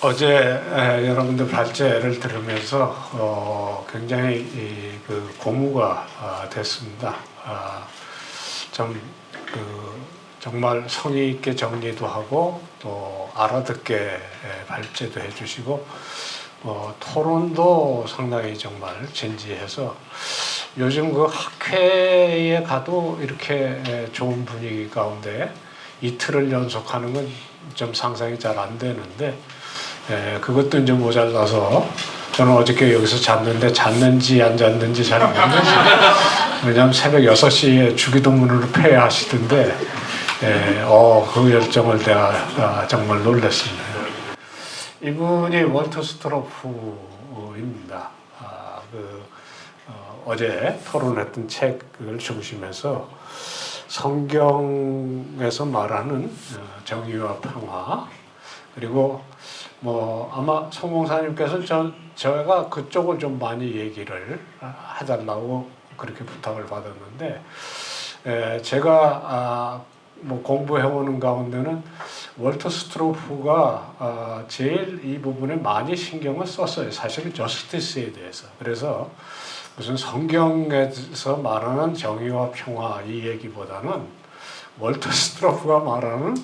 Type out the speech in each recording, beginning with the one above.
어제 여러분들 발제를 들으면서 굉장히 그 고무가 됐습니다. 좀 정말 성의 있게 정리도 하고 또 알아듣게 발제도 해주시고 토론도 상당히 정말 진지해서 요즘 그 학회에 가도 이렇게 좋은 분위기 가운데 이틀을 연속하는 건 좀 상상이 잘 안 되는데 그것도 이제 모자라서 저는 어저께 여기서 잤는지 안 잤는지 잘 모르겠어요. 왜냐하면 새벽 6시에 주기도문으로 폐하시던데 그 열정을 내가 정말 놀랐습니다. 이분이 월터 스트로프입니다. 어제 토론했던 책을 중심해서 성경에서 말하는 정의와 평화, 그리고 아마 송봉사님께서 저희가 그쪽을 좀 많이 얘기를 해달라고 그렇게 부탁을 받았는데 제가 공부해오는 가운데는 월터 스트로프가 제일 이 부분에 많이 신경을 썼어요. 사실은 저스티스에 대해서. 그래서 무슨 성경에서 말하는 정의와 평화 이 얘기보다는 월터 스트로프가 말하는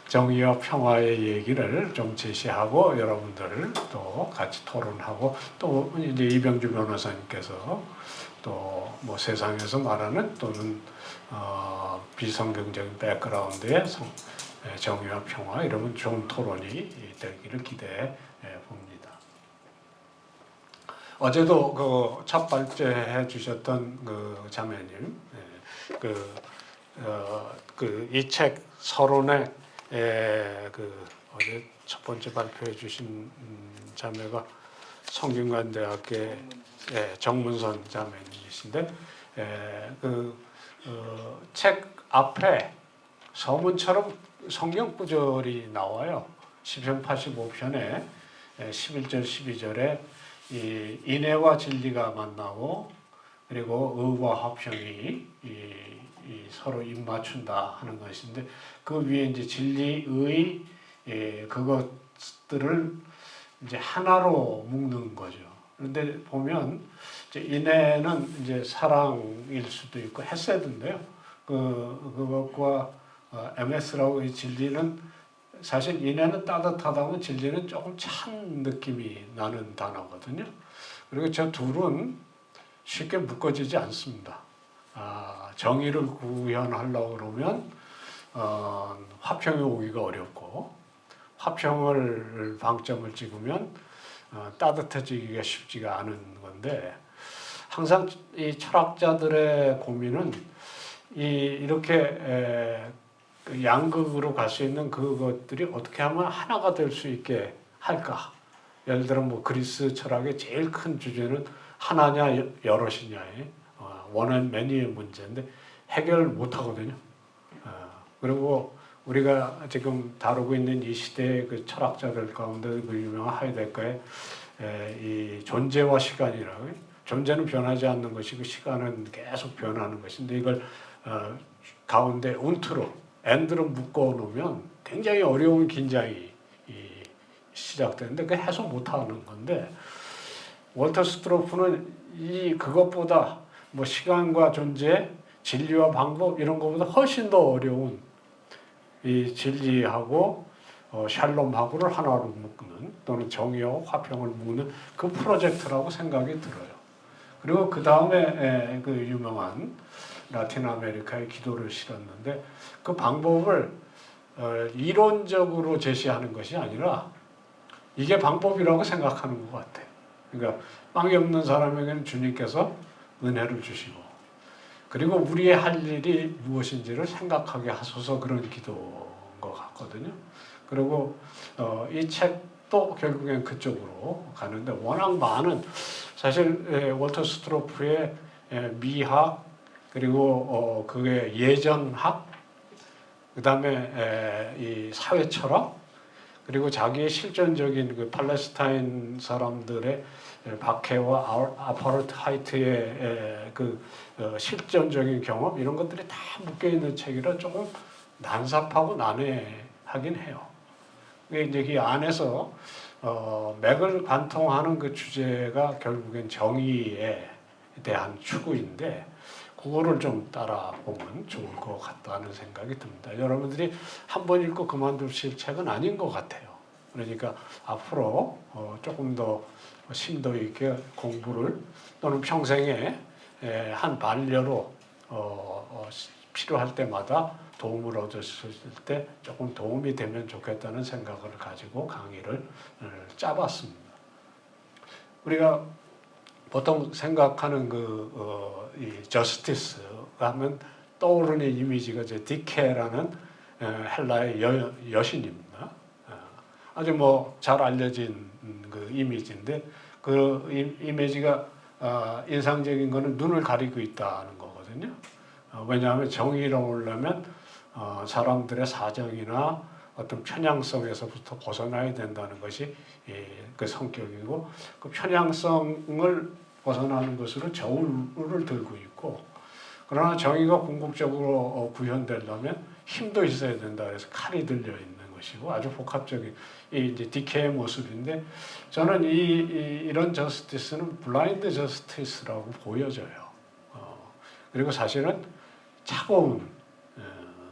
정의와 평화의 얘기를 좀 제시하고 여러분들 또 같이 토론하고 또 이제 이병주 변호사님께서 또 세상에서 말하는 또는 비성경적인 백그라운드의 정의와 평화 이러면 좋은 토론이 되기를 기대해 봅니다. 어제도 그 첫 발제해 주셨던 그 자매님, 이 책 서론에 어제 첫 번째 발표해 주신 자매가 성균관대학교의 정문선 자매님이신데 책 앞에 서문처럼 성경 구절이 나와요. 시편 85편에 11절 12절에 이 인애와 진리가 만나고 그리고 의와 화평이 서로 입맞춘다 하는 것인데 그 위에 이제 진리, 의 그것들을 이제 하나로 묶는 거죠. 그런데 보면 이제 인애는 이제 사랑일 수도 있고 헤세드인데요. 그것과 MS라고 이 진리는 사실 인애는 따뜻하다면 진리는 조금 찬 느낌이 나는 단어거든요. 그리고 저 둘은 쉽게 묶어지지 않습니다. 정의를 구현하려고 그러면 화평이 오기가 어렵고 화평을 방점을 찍으면 따뜻해지기가 쉽지가 않은 건데 항상 이 철학자들의 고민은 이렇게 양극으로 갈 수 있는 그것들이 어떻게 하면 하나가 될 수 있게 할까? 예를 들어 그리스 철학의 제일 큰 주제는 하나냐 여럿이냐의 원 앤 매니의 문제인데 해결 못 하거든요. 그리고 우리가 지금 다루고 있는 이 시대의 그 철학자들 가운데 그 유명한 하이데거의 이 존재와 시간이라고 존재는 변하지 않는 것이고 시간은 계속 변하는 것인데 이걸 가운데 운트로 엔드로 묶어놓으면 굉장히 어려운 긴장이 시작되는데 그 해소 못하는 건데 월터 스트로프는 그것보다 시간과 존재, 진리와 방법 이런 것보다 훨씬 더 어려운 이 진리하고 샬롬하고를 하나로 묶는 또는 정의와 화평을 묶는 그 프로젝트라고 생각이 들어요. 그리고 그 다음에 그 유명한 라틴 아메리카의 기도를 실었는데 그 방법을 이론적으로 제시하는 것이 아니라 이게 방법이라고 생각하는 것 같아요. 그러니까 빵이 없는 사람에게는 주님께서 은혜를 주시고 그리고 우리의 할 일이 무엇인지를 생각하게 하소서 그런 기도인 것 같거든요. 그리고 이 책도 결국엔 그쪽으로 가는데 워낙 많은 사실 월터 스트로프의 미학 그리고 그게 예전학 그다음에 이 사회 철학 그리고 자기의 실존적인 그 팔레스타인 사람들의 박해와 아파르타이트의 그 실존적인 경험 이런 것들이 다 묶여 있는 책이라 조금 난삽하고 난해하긴 해요. 이제 이 안에서 맥을 관통하는 그 주제가 결국엔 정의에 대한 추구인데 그거를 좀 따라보면 좋을 것 같다는 생각이 듭니다. 여러분들이 한 번 읽고 그만두실 책은 아닌 것 같아요. 그러니까 앞으로 조금 더 심도 있게 공부를 또는 평생에 한 반려로 필요할 때마다 도움을 얻으실 때 조금 도움이 되면 좋겠다는 생각을 가지고 강의를 짜봤습니다. 우리가 보통 생각하는 이 저스티스 하면 떠오르는 이미지가 이제 디케라는 헬라의 여신입니다. 아주 뭐 잘 알려진 그 이미지인데 그 이미지가 인상적인 거는 눈을 가리고 있다는 거거든요. 왜냐하면 정의로우려면 사람들의 사정이나 어떤 편향성에서부터 벗어나야 된다는 것이 그 성격이고 그 편향성을 벗어나는 것으로 저울을 들고 있고 그러나 정의가 궁극적으로 구현되려면 힘도 있어야 된다 그래서 칼이 들려 있는 것이고 아주 복합적인 이제 디케의 모습인데 저는 이런 저스티스는 블라인드 저스티스라고 보여져요. 그리고 사실은 차가운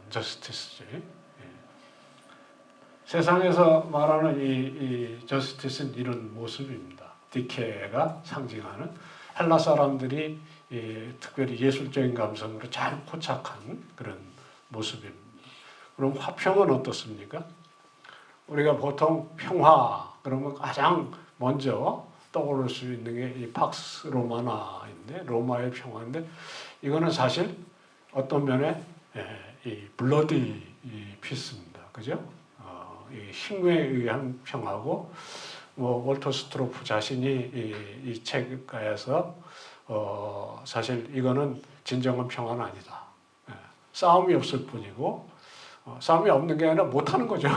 저스티스죠. 세상에서 말하는 이 저스티스는 이런 모습입니다. 디케가 상징하는 헬라 사람들이 특별히 예술적인 감성으로 잘 포착한 그런 모습입니다. 그럼 화평은 어떻습니까? 우리가 보통 평화 그러면 가장 먼저 떠오를 수 있는 게 이 팍스 로마나인데 로마의 평화인데 이거는 사실 어떤 면에 이 블러디 피스입니다. 그죠? 이 힘에 의한 평화고 뭐 월터 스트로프 자신이 이 책에서 사실 이거는 진정한 평화는 아니다. 싸움이 없을 뿐이고 싸움이 없는 게 아니라 못하는 거죠.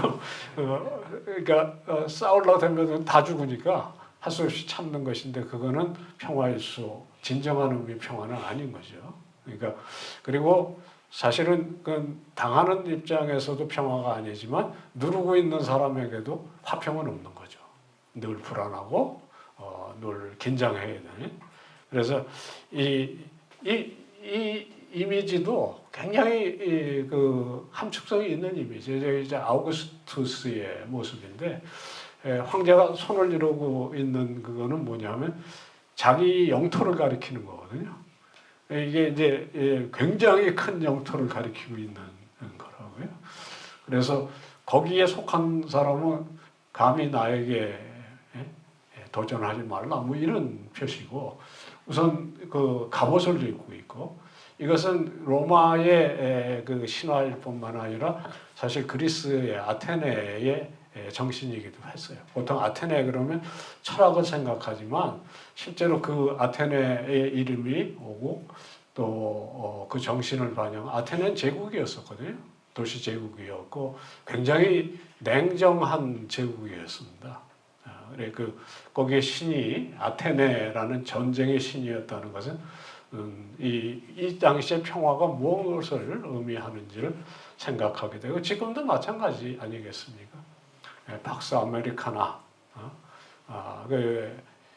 그러니까 싸우려고 하면 다 죽으니까 할 수 없이 참는 것인데 그거는 평화일 수 진정한 의미의 평화는 아닌 거죠. 그러니까 그리고 사실은 그 당하는 입장에서도 평화가 아니지만 누르고 있는 사람에게도 화평은 없는 거죠. 늘 불안하고 늘 긴장해야 되는. 그래서 이 이미지도 굉장히 그 함축성이 있는 이미지예요. 이제 아우구스투스의 모습인데 황제가 손을 이루고 있는 그거는 뭐냐면 자기 영토를 가리키는 거거든요. 이게 이제 굉장히 큰 영토를 가리키고 있는 거라고요. 그래서 거기에 속한 사람은 감히 나에게 도전하지 말라 뭐 이런 표시고 우선 그 갑옷을 입고 있고 이것은 로마의 그 신화일 뿐만 아니라 사실 그리스의 아테네의 정신이기도 했어요. 보통 아테네 그러면 철학을 생각하지만 실제로 그 아테네의 이름이 오고 또 그 정신을 반영. 아테네는 제국이었었거든요. 도시 제국이었고 굉장히 냉정한 제국이었습니다. 그래 거기에 신이 아테네라는 전쟁의 신이었다는 것은 이 당시의 평화가 무엇을 의미하는지를 생각하게 되고 지금도 마찬가지 아니겠습니까? 팍스 아메리카나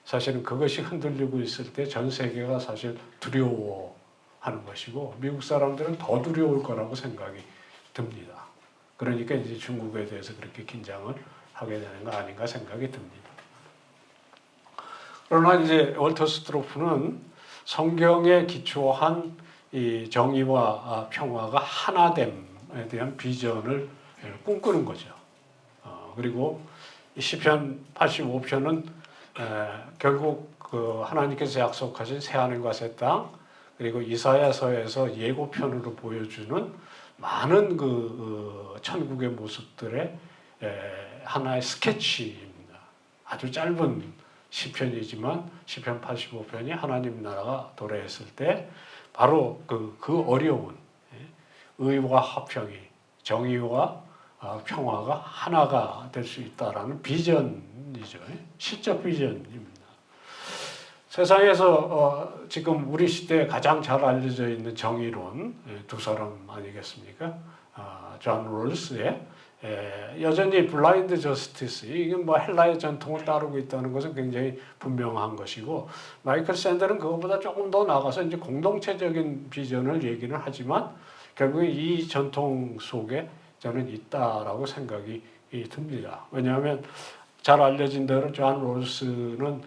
사실은 그것이 흔들리고 있을 때 전 세계가 사실 두려워하는 것이고 미국 사람들은 더 두려울 거라고 생각이 듭니다. 그러니까 이제 중국에 대해서 그렇게 긴장을 하게 되는 거 아닌가 생각이 듭니다. 그러나 이제 월터 스트로프는 성경에 기초한 이 정의와 평화가 하나됨에 대한 비전을 꿈꾸는 거죠. 그리고 시편 85편은 결국 그 하나님께서 약속하신 새하늘과 새 땅 그리고 이사야서에서 예고편으로 보여주는 많은 그 천국의 모습들의 하나의 스케치입니다. 아주 짧은 시편이지만 시편 85편이 하나님 나라가 도래했을 때 바로 그 어려운 의와 화평이 정의와 평화가 하나가 될 수 있다라는 비전이죠. 시적 비전입니다. 세상에서 지금 우리 시대에 가장 잘 알려져 있는 정의론 두 사람 아니겠습니까? 존 롤스의 여전히 블라인드 저스티스, 이게 뭐 헬라의 전통을 따르고 있다는 것은 굉장히 분명한 것이고, 마이클 샌델은 그것보다 조금 더 나아가서 이제 공동체적인 비전을 얘기는 하지만 결국에 이 전통 속에 저는 있다라고 생각이 듭니다. 왜냐하면 잘 알려진 대로 존 롤스는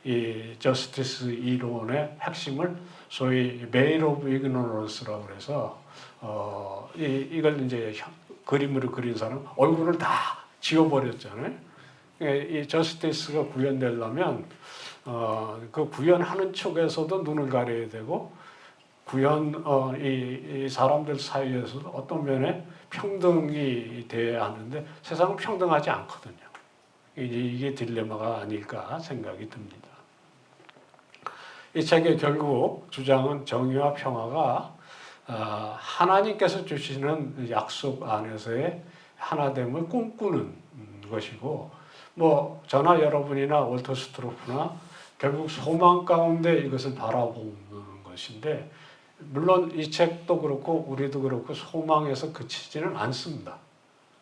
이 저스티스 이론의 핵심을 소위 베일 오브 이그노런스라고 그래서 이걸 이제 그림으로 그린 사람 얼굴을 다 지워버렸잖아요. 이 저스티스가 구현되려면 그 구현하는 쪽에서도 눈을 가려야 되고 이 사람들 사이에서도 어떤 면에 평등이 돼야 하는데 세상은 평등하지 않거든요. 이게 딜레마가 아닐까 생각이 듭니다. 이 책의 결국 주장은 정의와 평화가 하나님께서 주시는 약속 안에서의 하나됨을 꿈꾸는 것이고, 뭐 저나 여러분이나 월터 스트로프나 결국 소망 가운데 이것을 바라보는 것인데, 물론 이 책도 그렇고 우리도 그렇고 소망에서 그치지는 않습니다.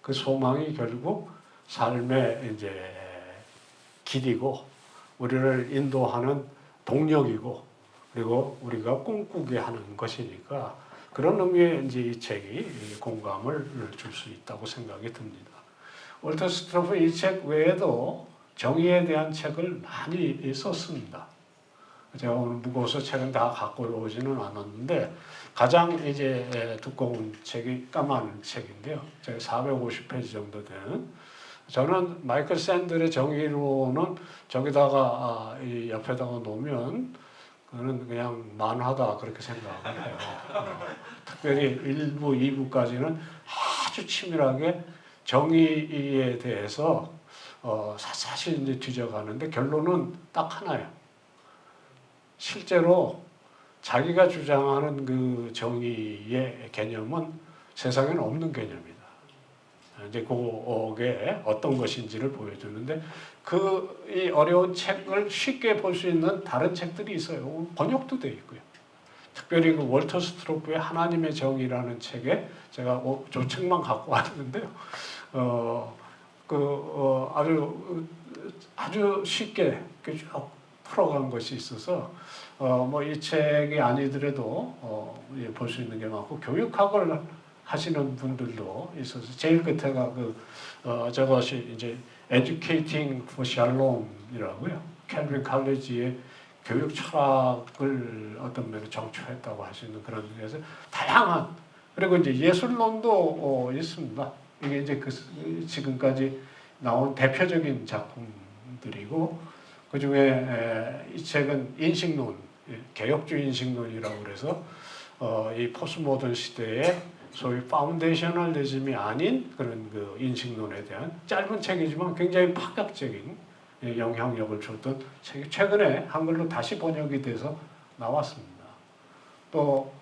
그 소망이 결국 삶의 이제 길이고 우리를 인도하는 동력이고 그리고 우리가 꿈꾸게 하는 것이니까 그런 의미에 이제 이 책이 공감을 줄 수 있다고 생각이 듭니다. 월터 스트로프 이 책 외에도 정의에 대한 책을 많이 썼습니다. 제가 오늘 무거워서 책은 다 갖고 오지는 않았는데 가장 이제 두꺼운 책이 까만 책인데요. 제가 450페이지 정도 되는. 저는 마이클 샌들의 정의로는 저기다가 이 옆에다가 놓으면 그거는 그냥 만화다 그렇게 생각을 해요. 특별히 1부, 2부까지는 아주 치밀하게 정의에 대해서 사실 이제 뒤져가는데 결론은 딱 하나예요. 실제로 자기가 주장하는 그 정의의 개념은 세상에는 없는 개념이다. 이제 그게 어떤 것인지를 보여주는데 이 어려운 책을 쉽게 볼 수 있는 다른 책들이 있어요. 번역도 돼 있고요. 특별히 그 월터 스트로프의 하나님의 정의라는 책에 제가 저 책만 갖고 왔는데요. 아주 쉽게 쭉 풀어간 것이 있어서 뭐 이 책이 아니더라도 볼 수 있는 게 많고 교육학을 하시는 분들도 있어서 제일 끝에가 저것이 이제 Educating for Shalom이라고요. 캘빈 칼리지의 교육 철학을 어떤 면에 정초했다고 하시는 그런 데서 다양한 그리고 이제 예술론도 있습니다. 이게 이제 지금까지 나온 대표적인 작품들이고 그 중에 이 책은 인식론, 개혁주의 인식론이라고 그래서 이 포스모던 시대에 소위 파운데이셔널리즘이 아닌 그런 그 인식론에 대한 짧은 책이지만 굉장히 파격적인 영향력을 줬던 책이 최근에 한글로 다시 번역이 돼서 나왔습니다. 또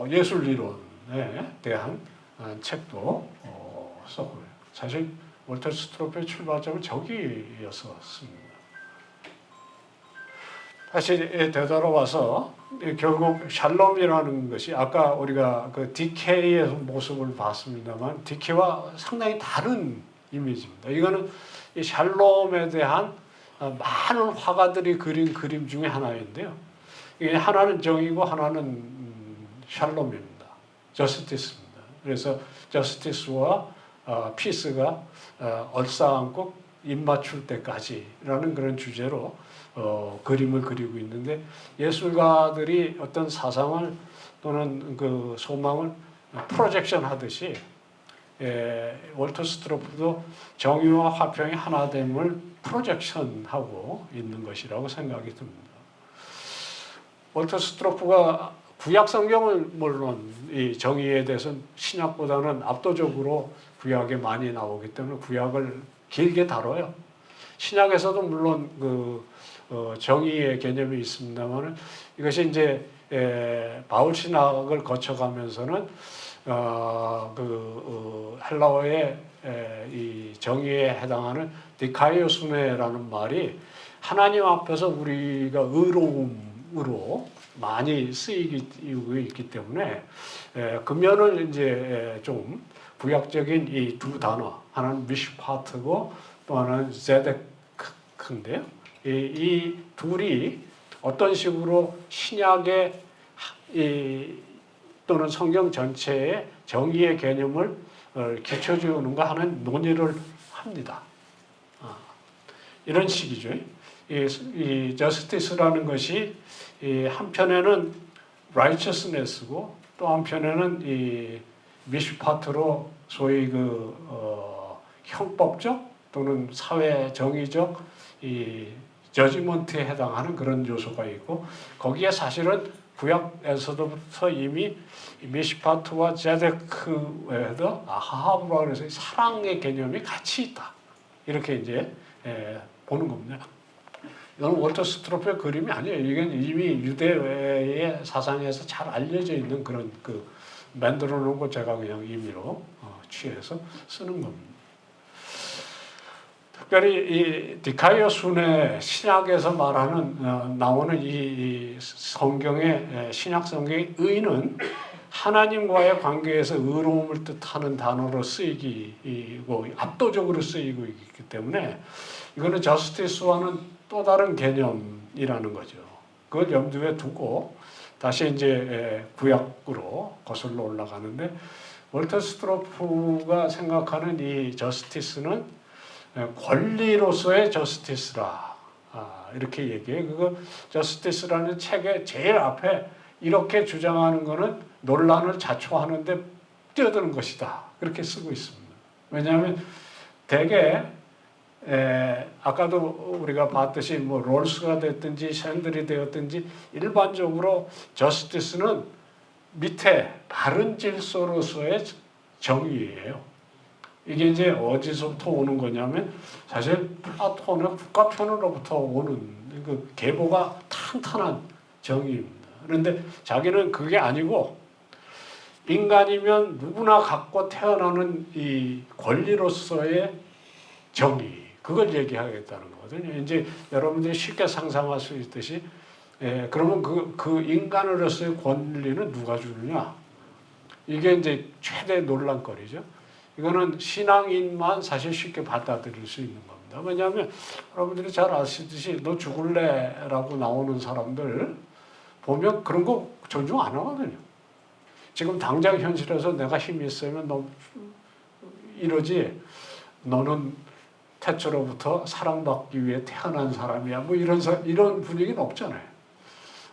예술이론에 대한 책도 썼고요. 사실 월터 스트로프의 출발점은 저기였었습니다. 다시 되돌아와서 결국 샬롬이라는 것이 아까 우리가 그 디케이의 모습을 봤습니다만 디케이와 상당히 다른 이미지입니다. 이거는 이 샬롬에 대한 많은 화가들이 그린 그림 중에 하나인데요. 이게 하나는 정의고 하나는 샬롬입니다. 저스티스입니다. 그래서 저스티스와 피스가 얼싸안고 입맞출 때까지라는 그런 주제로 그림을 그리고 있는데 예술가들이 어떤 사상을 또는 그 소망을 프로젝션 하듯이 월터 스트로프도 정의와 화평의 하나됨을 프로젝션하고 있는 것이라고 생각이 듭니다. 월터 스트로프가 구약 성경을 물론 이 정의에 대해서는 신약보다는 압도적으로 구약에 많이 나오기 때문에 구약을 길게 다뤄요. 신약에서도 물론 정의의 개념이 있습니다만 이것이 이제 바울 신학을 거쳐가면서는 헬라어의 이 정의에 해당하는 디카이오스네라는 말이 하나님 앞에서 우리가 의로움으로 많이 쓰이고 있기 때문에 그 면을 이제 좀 구약적인 이 두 단어, 하나는 미슈파트고 또 하나는 제데크인데요. 이 둘이 어떤 식으로 신약의 또는 성경 전체의 정의의 개념을 기초주는가 하는 논의를 합니다. 이런 식이죠. 이 justice라는 것이 한편에는 righteousness고 또 한편에는 이 미슈파트로 소위 형법적 또는 사회 정의적 이 저지먼트에 해당하는 그런 요소가 있고 거기에 사실은 구약에서부터 이미 미시파트와 제데크에도 아하브라 그래서 사랑의 개념이 같이 있다. 이렇게 이제 보는 겁니다. 이건 월터 스트로프의 그림이 아니에요. 이건 이미 유대의 사상에서 잘 알려져 있는 그런 만들어 놓은 거 제가 그냥 임의로 취해서 쓰는 겁니다. 특별히 이 디카이어 순의 신약에서 말하는 나오는 이 성경의 신약 성경의 의는 하나님과의 관계에서 의로움을 뜻하는 단어로 쓰이고 압도적으로 쓰이고 있기 때문에 이거는 저스티스와는 또 다른 개념이라는 거죠. 그걸 염두에 두고 다시 이제 구약으로 거슬러 올라가는데 월터 스트로프가 생각하는 이 저스티스는 권리로서의 저스티스라 이렇게 얘기해요. 그거 저스티스라는 책의 제일 앞에 이렇게 주장하는 것은 논란을 자초하는데 뛰어드는 것이다. 그렇게 쓰고 있습니다. 왜냐하면 대개 아까도 우리가 봤듯이 뭐 롤스가 됐든지 샌들이 되었든지 일반적으로 저스티스는 밑에 바른 질서로서의 정의예요. 이게 이제 어디서부터 오는 거냐면 사실 플라톤의 국가편으로부터 오는 그 계보가 탄탄한 정의입니다. 그런데 자기는 그게 아니고 인간이면 누구나 갖고 태어나는 이 권리로서의 정의 그걸 얘기하겠다는 거거든요. 이제 여러분들이 쉽게 상상할 수 있듯이 그러면 그 인간으로서의 권리는 누가 주느냐? 이게 이제 최대 논란거리죠. 이거는 신앙인만 사실 쉽게 받아들일 수 있는 겁니다. 왜냐하면 여러분들이 잘 아시듯이 너 죽을래라고 나오는 사람들 보면 그런 거 존중 안 하거든요. 지금 당장 현실에서 내가 힘이 있으면 너 이러지 너는 태초로부터 사랑받기 위해 태어난 사람이야. 뭐 이런 분위기는 없잖아요.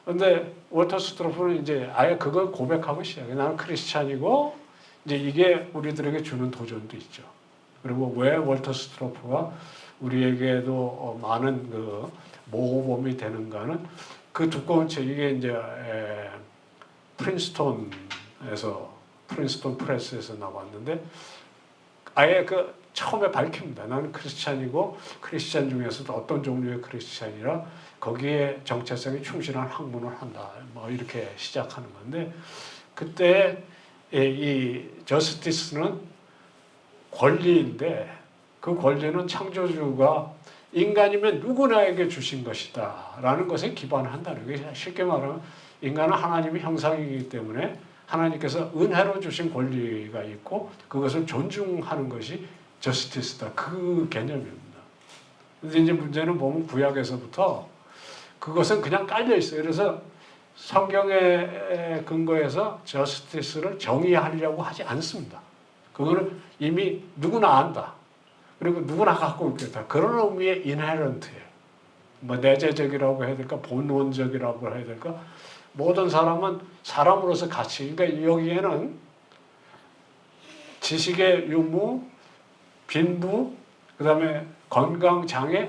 근데 월터 스트로프는 이제 아예 그걸 고백하고 시작해. 나는 크리스찬이고 이제 이게 우리들에게 주는 도전도 있죠. 그리고 왜 월터 스트로프가 우리에게도 많은 모범이 되는가는 그 두꺼운 책 이게 이제 프린스톤 프레스에서 나왔는데 아예 처음에 밝힙니다. 나는 크리스찬이고 크리스찬 중에서도 어떤 종류의 크리스찬이라 거기에 정체성에 충실한 학문을 한다. 뭐 이렇게 시작하는 건데 그때 이 저스티스는 권리인데 그 권리는 창조주가 인간이면 누구나에게 주신 것이다 라는 것에 기반한다는 거예요. 쉽게 말하면 인간은 하나님의 형상이기 때문에 하나님께서 은혜로 주신 권리가 있고 그것을 존중하는 것이 저스티스다. 그 개념입니다. 근데 이제 문제는 보면 구약에서부터 그것은 그냥 깔려 있어요. 그래서 성경의 근거에서 저스티스를 정의하려고 하지 않습니다. 그거는 이미 누구나 안다. 그리고 누구나 갖고 있겠다. 그런 의미의 인헤런트예요. 뭐 내재적이라고 해야 될까, 본원적이라고 해야 될까. 모든 사람은 사람으로서 가치. 그러니까 여기에는 지식의 유무, 빈부, 그다음에 건강 장애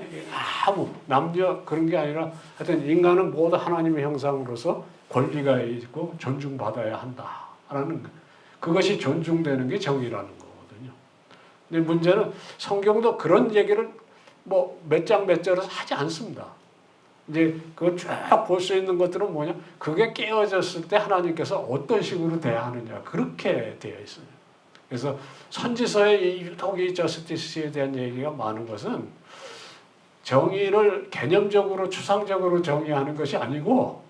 아무 남녀 그런 게 아니라 하여튼 인간은 모두 하나님의 형상으로서 권리가 있고 존중받아야 한다라는 그것이 존중되는 게 정의라는 거거든요. 근데 문제는 성경도 그런 얘기를 뭐 몇 장 몇 절에서 하지 않습니다. 이제 그걸 쭉 볼 수 있는 것들은 뭐냐? 그게 깨어졌을 때 하나님께서 어떤 식으로 대하느냐 그렇게 되어 있어요. 그래서 선지서의 유독 이 저스티스에 대한 얘기가 많은 것은 정의를 개념적으로 추상적으로 정의하는 것이 아니고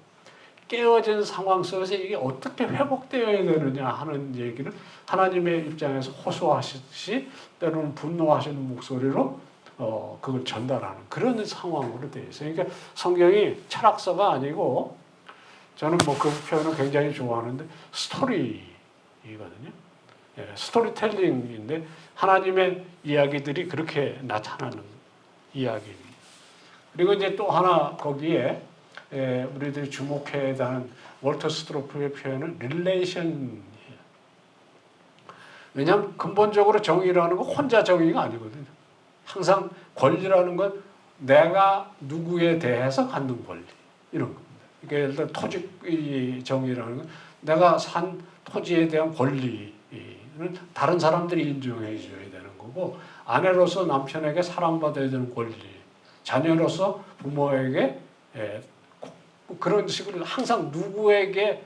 깨어진 상황 속에서 이게 어떻게 회복되어야 되느냐 하는 얘기를 하나님의 입장에서 호소하시듯이 때로는 분노하시는 목소리로 그걸 전달하는 그런 상황으로 되어 있어요. 그러니까 성경이 철학서가 아니고 저는 뭐 그 표현을 굉장히 좋아하는데 스토리거든요. 예, 스토리텔링인데 하나님의 이야기들이 그렇게 나타나는 이야기입니다. 그리고 이제 또 하나 거기에 우리들이 주목해야 하는 월터 스트로프의 표현은 릴레이션이에요. 왜냐하면 근본적으로 정의라는 건 혼자 정의가 아니거든요. 항상 권리라는 건 내가 누구에 대해서 갖는 권리 이런 겁니다. 그러니까 예를 들어 토지 정의라는 건 내가 산 토지에 대한 권리는 다른 사람들이 인정해 줘야 되는 거고 아내로서 남편에게 사랑받아야 되는 권리, 자녀로서 부모에게 그런 식으로 항상 누구에게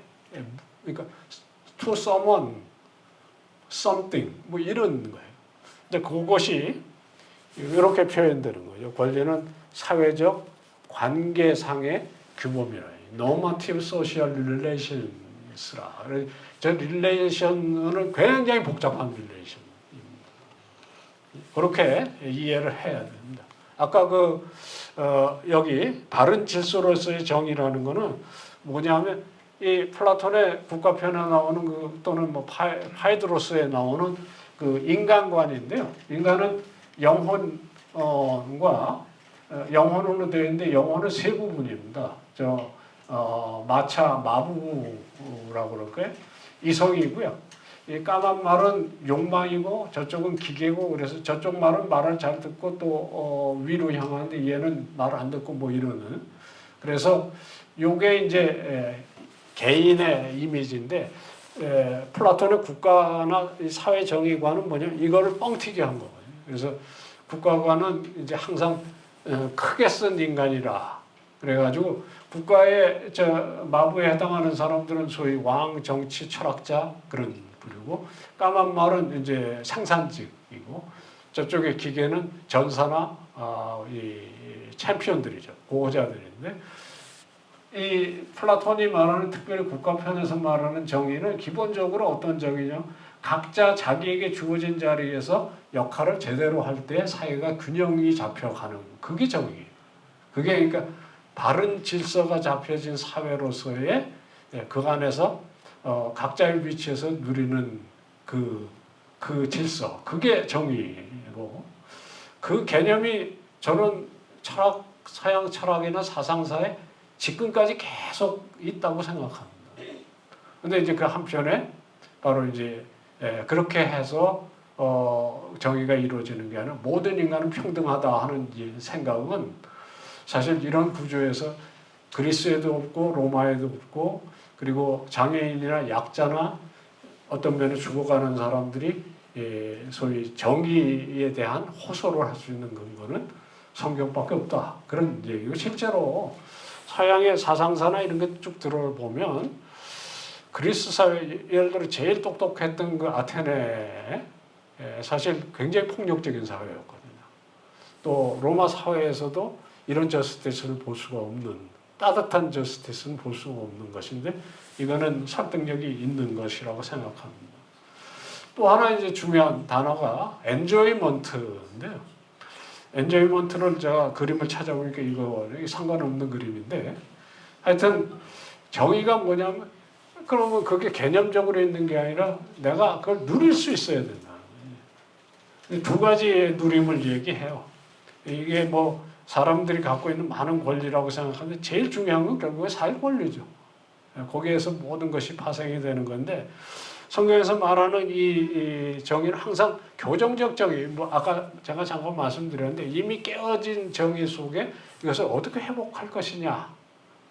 그러니까 to someone, something 뭐 이런 거예요. 근데 그것이 이렇게 표현되는 거죠. 권리는 사회적 관계상의 규범이라. normative social relations라. 저 릴레이션은 굉장히 복잡한 릴레이션입니다. 그렇게 이해를 해야 됩니다. 아까 여기 바른 질서로서의 정의라는 거는 뭐냐면 이 플라톤의 국가편에 나오는 또는 뭐 파이드로스에 나오는 그 인간관인데요. 인간은 영혼과 영혼으로 되어 있는데 영혼은 세 부분입니다. 마부라고 그럴까요? 이성이고요. 이 까만 말은 욕망이고 저쪽은 기계고 그래서 저쪽 말은 말을 잘 듣고 또 위로 향하는데 얘는 말을 안 듣고 뭐 이러는. 그래서 요게 이제 개인의 이미지인데 플라톤의 국가나 사회 정의관은 뭐냐면 이거를 뻥튀기 한 거거든요. 그래서 국가관은 이제 항상 크게 쓴 인간이라 그래가지고 국가의 마부에 해당하는 사람들은 소위 왕, 정치, 철학자 그런 부류고 까만 말은 이제 생산직이고 저쪽의 기계는 전사나 이 챔피언들이죠. 고호자들인데 이 플라톤이 말하는 특별히 국가편에서 말하는 정의는 기본적으로 어떤 정의냐? 각자 자기에게 주어진 자리에서 역할을 제대로 할 때 사회가 균형이 잡혀가는 그게 정의예요. 그게 그러니까 바른 질서가 잡혀진 사회로서의 그 안에서 각자의 위치에서 누리는 그 질서 그게 정의고 그 개념이 저는 서양 철학이나 사상사에 지금까지 계속 있다고 생각합니다. 근데 이제 그 한편에 바로 이제 그렇게 해서 정의가 이루어지는 게 아니라 모든 인간은 평등하다 하는 생각은 사실 이런 구조에서 그리스에도 없고 로마에도 없고 그리고 장애인이나 약자나 어떤 면에 죽어가는 사람들이 소위 정의에 대한 호소를 할 수 있는 근거는 성경밖에 없다. 그런 얘기고 실제로 서양의 사상사나 이런 게 쭉 들어보면 그리스 사회 예를 들어 제일 똑똑했던 그 아테네 사실 굉장히 폭력적인 사회였거든요. 또 로마 사회에서도 이런 저스티스를 볼 수가 없는 따뜻한 저스티스는 볼 수가 없는 것인데 이거는 설득력이 있는 것이라고 생각합니다. 또 하나 이제 중요한 단어가 엔조이먼트인데요. 엔조이먼트를 제가 그림을 찾아보니까 이거 상관없는 그림인데 하여튼 정의가 뭐냐면 그러면 그게 개념적으로 있는 게 아니라 내가 그걸 누릴 수 있어야 된다. 두 가지의 누림을 얘기해요. 이게 뭐 사람들이 갖고 있는 많은 권리라고 생각하는데 제일 중요한 건 결국에 사회 권리죠. 거기에서 모든 것이 파생이 되는 건데 성경에서 말하는 이 정의는 항상 교정적 정의, 뭐 아까 제가 잠깐 말씀드렸는데 이미 깨어진 정의 속에 이것을 어떻게 회복할 것이냐.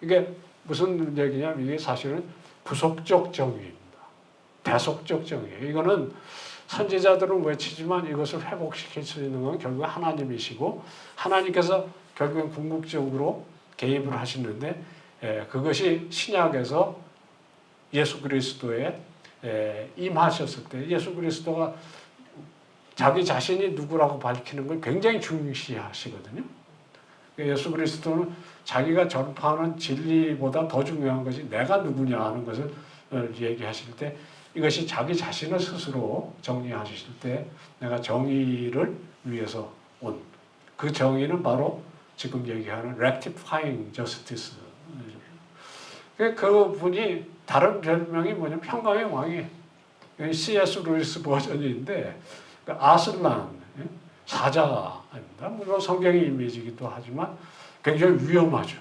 이게 무슨 얘기냐면 이게 사실은 부속적 정의입니다. 대속적 정의. 이거는 선지자들은 외치지만 이것을 회복시킬 수 있는 건 결국 하나님이시고 하나님께서 결국은 궁극적으로 개입을 하시는데 그것이 신약에서 예수 그리스도에 임하셨을 때 예수 그리스도가 자기 자신이 누구라고 밝히는 걸 굉장히 중시하시거든요. 예수 그리스도는 자기가 전파하는 진리보다 더 중요한 것이 내가 누구냐 하는 것을 얘기하실 때 이것이 자기 자신을 스스로 정리하실 때 내가 정의를 위해서 온 그 정의는 바로 지금 얘기하는 rectifying justice. 그 분이 다른 별명이 뭐냐면 평강의 왕이에요. C.S. 루이스 버전인데 아슬란, 사자입니다. 물론 성경의 이미지이기도 하지만 굉장히 위험하죠.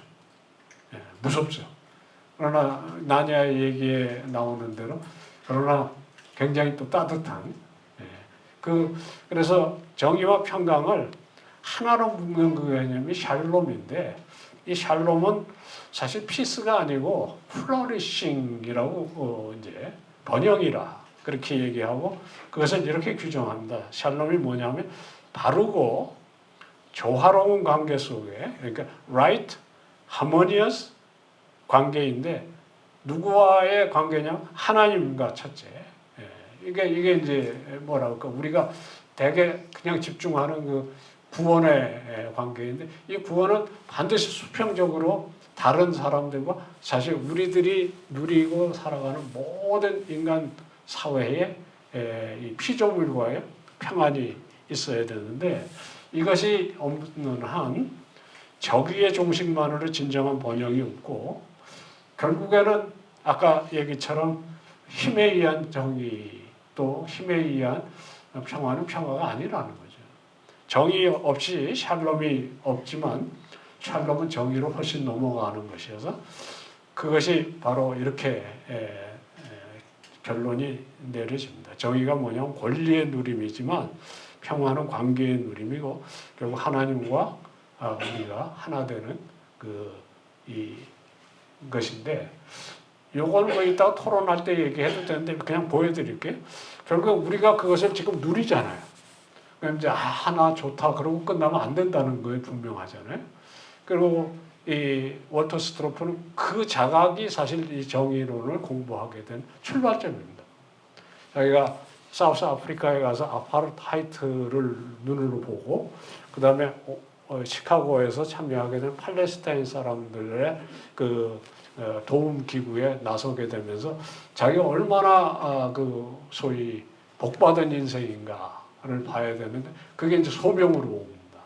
무섭죠. 그러나 나냐 얘기에 나오는 대로 그러나 굉장히 또 따뜻한 그래서 정의와 평강을 하나로 묶는 그 개념이 샬롬인데 이 샬롬은 사실 피스가 아니고 플러리싱이라고 이제 번영이라 그렇게 얘기하고 그것을 이렇게 규정합니다. 샬롬이 뭐냐면 바르고 조화로운 관계 속에 그러니까 right, harmonious 관계인데 누구와의 관계냐? 하나님과 첫째. 이게 이제 뭐랄까 우리가 되게 그냥 집중하는 그 구원의 관계인데 이 구원은 반드시 수평적으로 다른 사람들과 사실 우리들이 누리고 살아가는 모든 인간 사회에 이 피조물과의 평안이 있어야 되는데 이것이 없는 한 정의의 종식만으로 진정한 번영이 없고 결국에는 아까 얘기처럼 힘에 의한 정의 또 힘에 의한 평화는 평화가 아니라는 거죠. 정의 없이 샬롬이 없지만 샬롬은 정의로 훨씬 넘어가는 것이어서 그것이 바로 이렇게 결론이 내려집니다. 정의가 뭐냐면 권리의 누림이지만 평화는 관계의 누림이고 결국 하나님과 우리가 하나 되는 이 것인데 요걸 뭐 이따가 토론할 때 얘기해도 되는데 그냥 보여드릴게요. 결국 우리가 그것을 지금 누리잖아요. 그럼 이제 하나 좋다 그러고 끝나면 안 된다는 거에 분명하잖아요. 그리고 이 월터 스트로프는 그 자각이 사실 이 정의론을 공부하게 된 출발점입니다. 자기가 사우스 아프리카에 가서 아파르타이트를 눈으로 보고 그 다음에 시카고에서 참여하게 된 팔레스타인 사람들의 도움 기구에 나서게 되면서 자기가 얼마나 소위 복받은 인생인가를 봐야 되는데 그게 이제 소명으로 옵니다.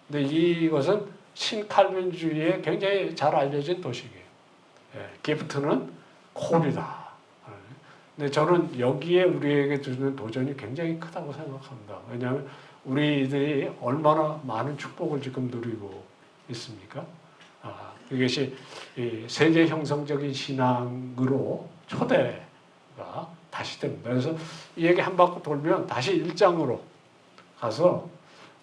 근데 이것은 신칼빈주의에 굉장히 잘 알려진 도식이에요. 기프트는 콜이다. 근데 저는 여기에 우리에게 주는 도전이 굉장히 크다고 생각합니다. 왜냐하면 우리들이 얼마나 많은 축복을 지금 누리고 있습니까? 이것이 세계 형성적인 신앙으로 초대가 다시 됩니다. 그래서 이 얘기 한 바퀴 돌면 다시 1장으로 가서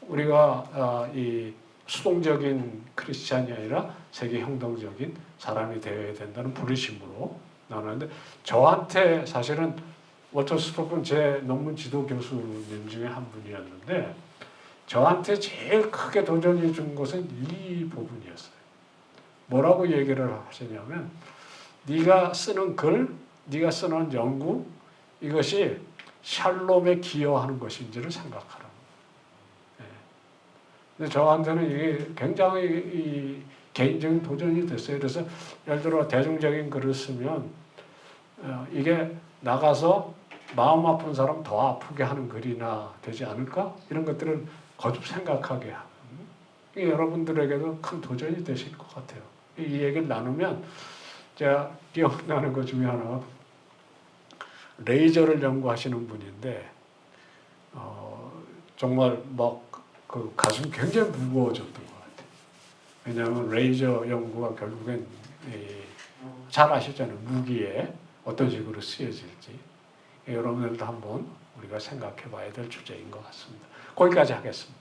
우리가 이 수동적인 크리스찬이 아니라 세계 형성적인 사람이 되어야 된다는 부르심으로 나누는데 저한테 사실은 월터 스토프는 제 논문 지도 교수님 중에 한 분이었는데 저한테 제일 크게 도전해 준 것은 이 부분이었어요. 뭐라고 얘기를 하시냐면 네가 쓰는 글, 네가 쓰는 연구 이것이 샬롬에 기여하는 것인지를 생각하라. 근데 저한테는 이게 굉장히 개인적인 도전이 됐어요. 그래서 예를 들어 대중적인 글을 쓰면 이게 나가서 마음 아픈 사람 더 아프게 하는 글이나 되지 않을까? 이런 것들을 거듭 생각하게 하는 이게 여러분들에게도 큰 도전이 되실 것 같아요. 이 얘기를 나누면 제가 기억나는 것 중에 하나가 레이저를 연구하시는 분인데 정말 막 그 가슴이 굉장히 무거워졌던 것 같아요. 왜냐하면 레이저 연구가 결국엔 잘 아시잖아요. 무기에 어떤 식으로 쓰여질지. 여러분들도 한번 우리가 생각해 봐야 될 주제인 것 같습니다. 거기까지 하겠습니다.